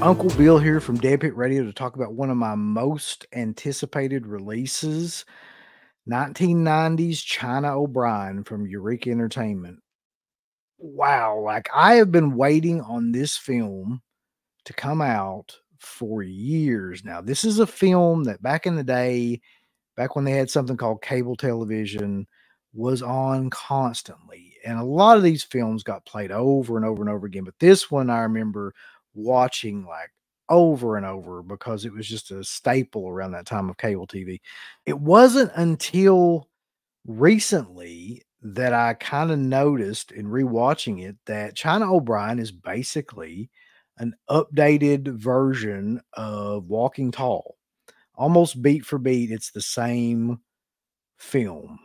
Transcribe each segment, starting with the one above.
Uncle Bill here from DEADPIT Radio to talk about one of my most anticipated releases, 1990s China O'Brien from Eureka Entertainment. Wow, like I have been waiting on this film to come out for years now. This is a film that back in the day, back when they had something called cable television, was on constantly. And a lot of these films got played over and over and over again. But this one I remember watching like over and over because it was just a staple around that time of cable TV. It wasn't until recently that I kind of noticed in rewatching it that China O'Brien is basically an updated version of Walking Tall. Almost beat for beat, it's the same film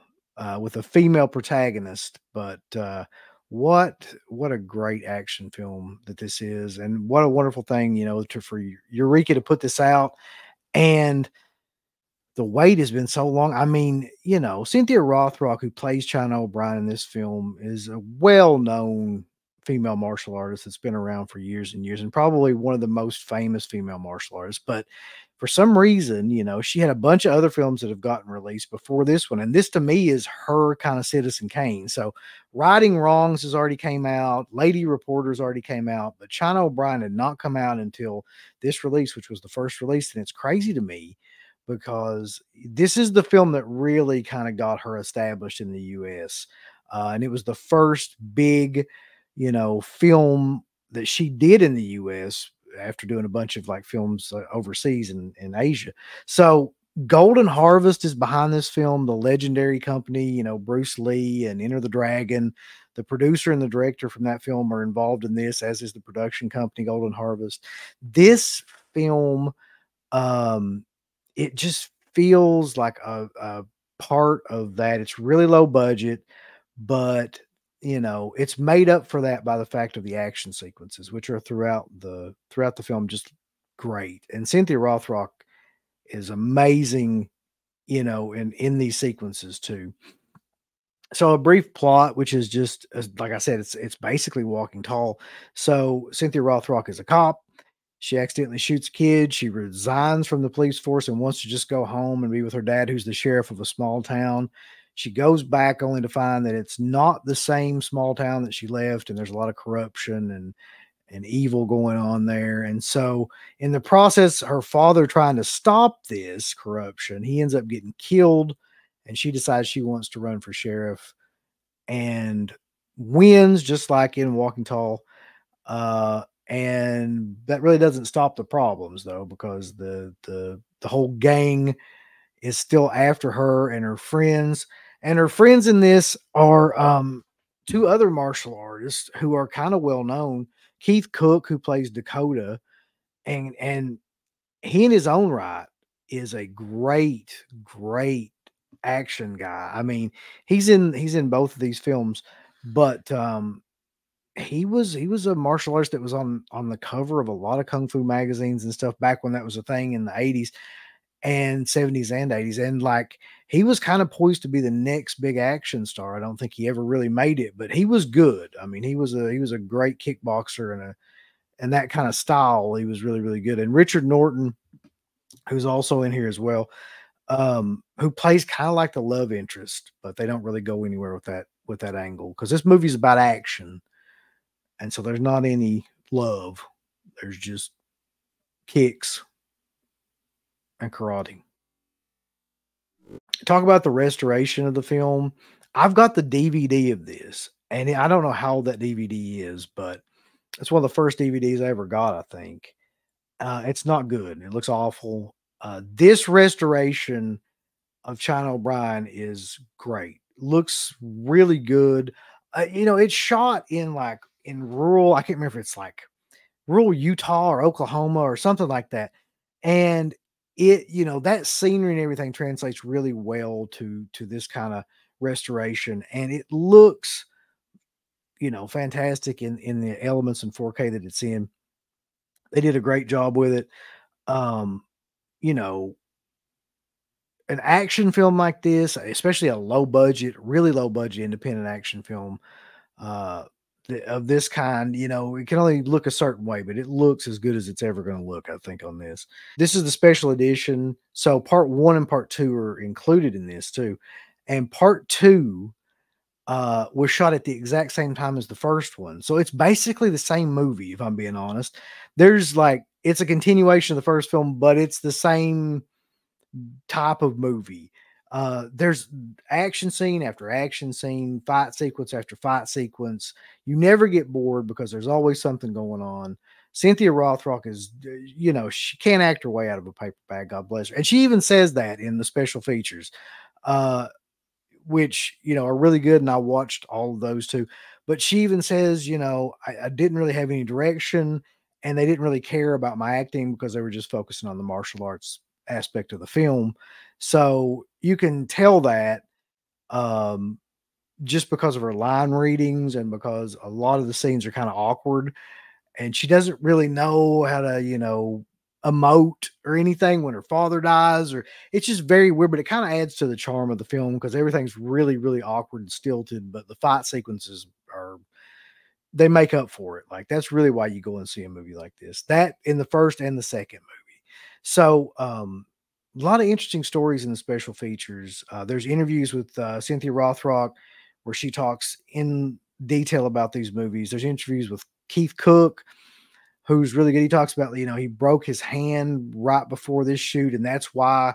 with a female protagonist. But what a great action film that this is, and what a wonderful thing, for Eureka to put this out. And the wait has been so long. I mean, Cynthia Rothrock, who plays China O'Brien in this film, is a well-known female martial artist that's been around for years and years, and probably one of the most famous female martial artists. But for some reason, she had a bunch of other films that have gotten released before this one. And this to me is her kind of Citizen Kane. So Righting Wrongs has already came out. Lady Reporters already came out, but China O'Brien had not come out until this release, which was the first release. And it's crazy to me because this is the film that really kind of got her established in the US. And it was the first big, film that she did in the US after doing a bunch of like films overseas in Asia. So Golden Harvest is behind this film, the legendary company, Bruce Lee and Enter the Dragon. The producer and the director from that film are involved in this, as is the production company, Golden Harvest. This film, it just feels like a part of that. It's really low budget, but it's made up for that by the fact of the action sequences, which are throughout the film, just great. And Cynthia Rothrock is amazing, in these sequences too. So a brief plot, which is just, like I said, it's basically Walking Tall. So Cynthia Rothrock is a cop. She accidentally shoots a kid. She resigns from the police force and wants to just go home and be with her dad, who's the sheriff of a small town. She goes back only to find that it's not the same small town that she left, and there's a lot of corruption and evil going on there. And so in the process, her father trying to stop this corruption, he ends up getting killed, and she decides she wants to run for sheriff and wins, just like in Walking Tall. And that really doesn't stop the problems though, because the whole gang is still after her and her friends. And her friends in this are two other martial artists who are kind of well known. Keith Cook, who plays Dakota, and he in his own right is a great action guy. I mean, he's in both of these films, but he was a martial artist that was on the cover of a lot of kung fu magazines and stuff back when that was a thing in the 80s and 70s and 80s. And like, he was kind of poised to be the next big action star. I don't think he ever really made it, but he was good. I mean, he was a great kickboxer and that kind of style. He was really good. And Richard Norton, who's also in here as well, who plays kind of like the love interest, but they don't really go anywhere with that angle, because this movie's about action. And so there's not any love. There's just kicks and karate. Talk about the restoration of the film. I've got the DVD of this, and I don't know how old that DVD is, but it's one of the first DVDs I ever got, I think. It's not good. It looks awful. This restoration of China O'Brien is great. Looks really good. It's shot in rural, I can't remember if it's like rural Utah or Oklahoma or something like that. And it, that scenery and everything translates really well to this kind of restoration. And it looks, fantastic in the elements in 4K that it's in. They did a great job with it. An action film like this, especially a really low budget independent action film, of this kind, it can only look a certain way, but it looks as good as it's ever going to look, I think, on this. This is the special edition. So part 1 and part 2 are included in this too. And part 2 was shot at the exact same time as the first one. So it's basically the same movie, if I'm being honest. It's a continuation of the first film, but it's the same type of movie. There's action scene after action scene, fight sequence after fight sequence. You never get bored because there's always something going on. Cynthia Rothrock is, she can't act her way out of a paper bag. God bless her. And she even says that in the special features, which, are really good. And I watched all of those too. But she even says, I didn't really have any direction and they didn't really care about my acting because they were just focusing on the martial arts aspect of the film. So you can tell that just because of her line readings and because a lot of the scenes are kind of awkward and she doesn't really know how to, emote or anything when her father dies, or it's just very weird, but it kind of adds to the charm of the film because everything's really, really awkward and stilted, but the fight sequences they make up for it. Like that's really why you go and see a movie like this, that in the first and the second movie. So, a lot of interesting stories in the special features. There's interviews with Cynthia Rothrock where she talks in detail about these movies. There's interviews with Keith Cook, who's really good. He talks about, he broke his hand right before this shoot. And that's why,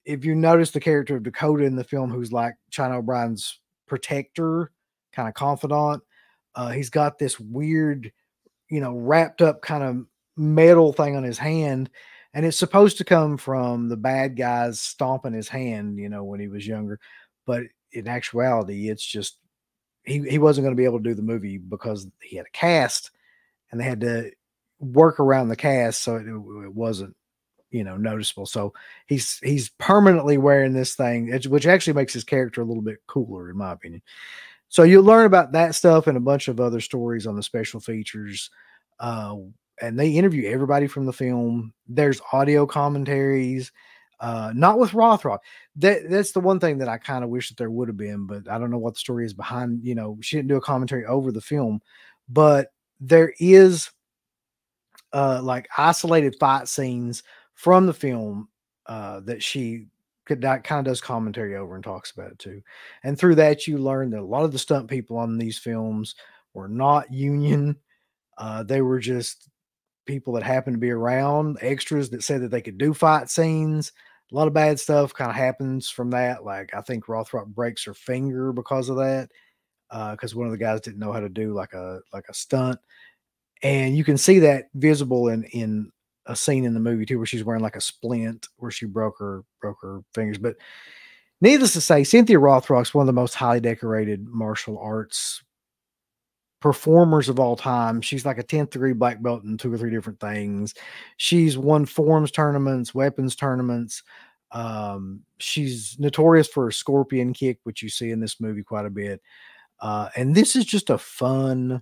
if you notice the character of Dakota in the film, who's like China O'Brien's protector, kind of confidant, he's got this weird, wrapped up kind of metal thing on his hand. And it's supposed to come from the bad guys stomping his hand, when he was younger. But in actuality, it's just, he wasn't going to be able to do the movie because he had a cast and they had to work around the cast. So it wasn't, noticeable. So he's permanently wearing this thing, which actually makes his character a little bit cooler, in my opinion. So you'll learn about that stuff and a bunch of other stories on the special features. And they interview everybody from the film. There's audio commentaries, not with Rothrock. That's the one thing that I kind of wish that there would have been, but I don't know what the story is behind, she didn't do a commentary over the film, but there is like isolated fight scenes from the film that she kind of does commentary over and talks about it too. And through that, you learn that a lot of the stunt people on these films were not union. They were just people that happened to be around, extras that said that they could do fight scenes. A lot of bad stuff kind of happens from that. Like I think Rothrock breaks her finger because of that, because one of the guys didn't know how to do like a stunt. And you can see that visible in a scene in the movie too, where she's wearing like a splint where she broke her fingers. But needless to say, Cynthia Rothrock's one of the most highly decorated martial arts performers of all time. She's like a 10th degree black belt in 2 or 3 different things. She's won forms tournaments, weapons tournaments. She's notorious for a scorpion kick, which you see in this movie quite a bit. And this is just a fun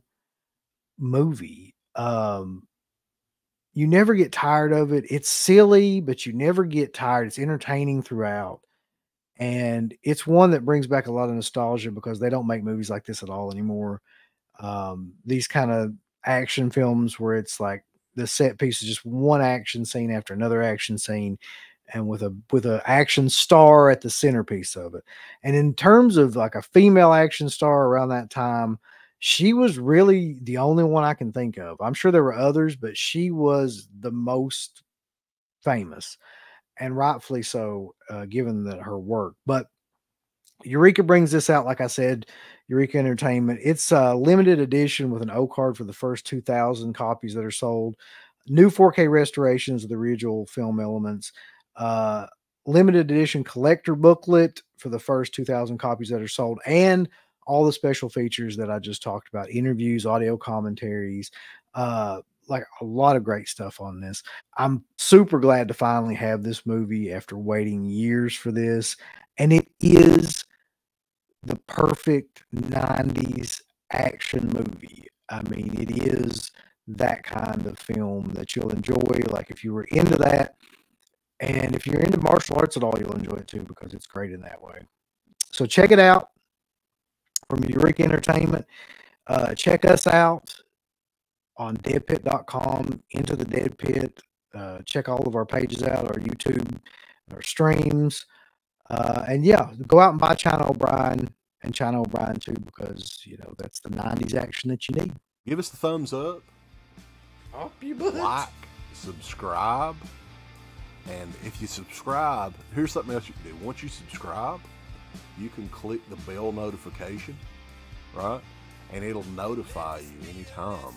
movie. You never get tired of it. It's silly, but you never get tired. It's entertaining throughout. And it's one that brings back a lot of nostalgia because they don't make movies like this at all anymore. These kind of action films where it's like the set piece is just one action scene after another action scene and with a action star at the centerpiece of it. And in terms of like a female action star around that time, she was really the only one I can think of. I'm sure there were others, but she was the most famous, and rightfully so, given her work. But Eureka brings this out, like I said, Eureka Entertainment. It's a limited edition with an O card for the first 2,000 copies that are sold. New 4K restorations of the original film elements. Limited edition collector booklet for the first 2,000 copies that are sold, and all the special features that I just talked about, interviews, audio commentaries, like a lot of great stuff on this. I'm super glad to finally have this movie after waiting years for this. And it is the perfect 90s action movie. I mean, it is that kind of film that you'll enjoy. Like if you were into that, and if you're into martial arts at all, you'll enjoy it too, because it's great in that way. So check it out from Eureka Entertainment. Check us out on deadpit.com, Into the Dead Pit. Check all of our pages out, our YouTube, our streams. And yeah, go out and buy China O'Brien and China O'Brien too, because, you know, that's the 90s action that you need. Give us the thumbs up. Up you butt. Like, subscribe. And if you subscribe, here's something else you can do. Once you subscribe, you can click the bell notification, right? And it'll notify you anytime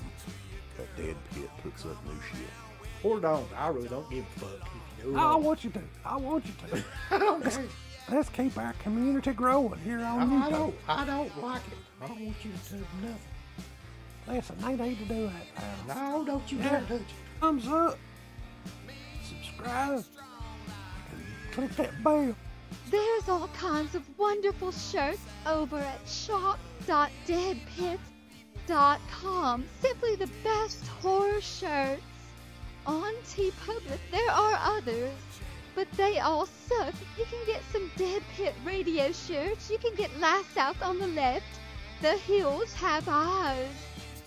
that Dead Pit puts up new shit. Or don't. I really don't give a fuck. I want you to. I want you to. I don't care. Let's keep our community growing here on YouTube. I don't like it. I don't want you to do nothing. Listen, they need to do that. No, don't you dare touch it. Thumbs up. Subscribe. And click that bell. There's all kinds of wonderful shirts over at shop.deadpit.com. Simply the best horror shirts. On TeePublic, there are others, but they all suck. You can get some Dead Pit Radio shirts. You can get Last South on the Left. The Hills Have Eyes.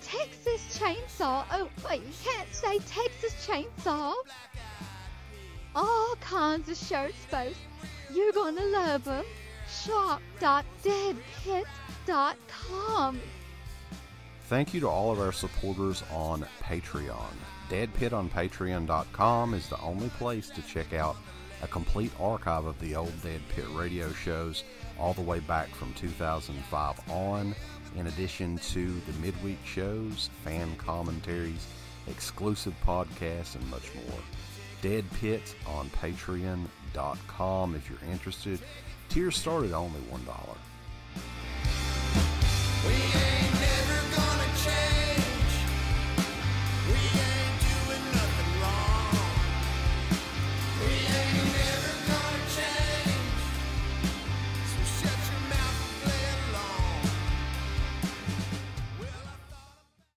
Texas Chainsaw. Oh, wait, you can't say Texas Chainsaw. All kinds of shirts, folks. You're gonna love them. Shop.deadpit.com. Thank you to all of our supporters on Patreon. Dead Pit on Patreon.com is the only place to check out a complete archive of the old Dead Pit radio shows all the way back from 2005 on, in addition to the midweek shows, fan commentaries, exclusive podcasts, and much more. Dead Pit on Patreon.com if you're interested. Tiers start at only $1.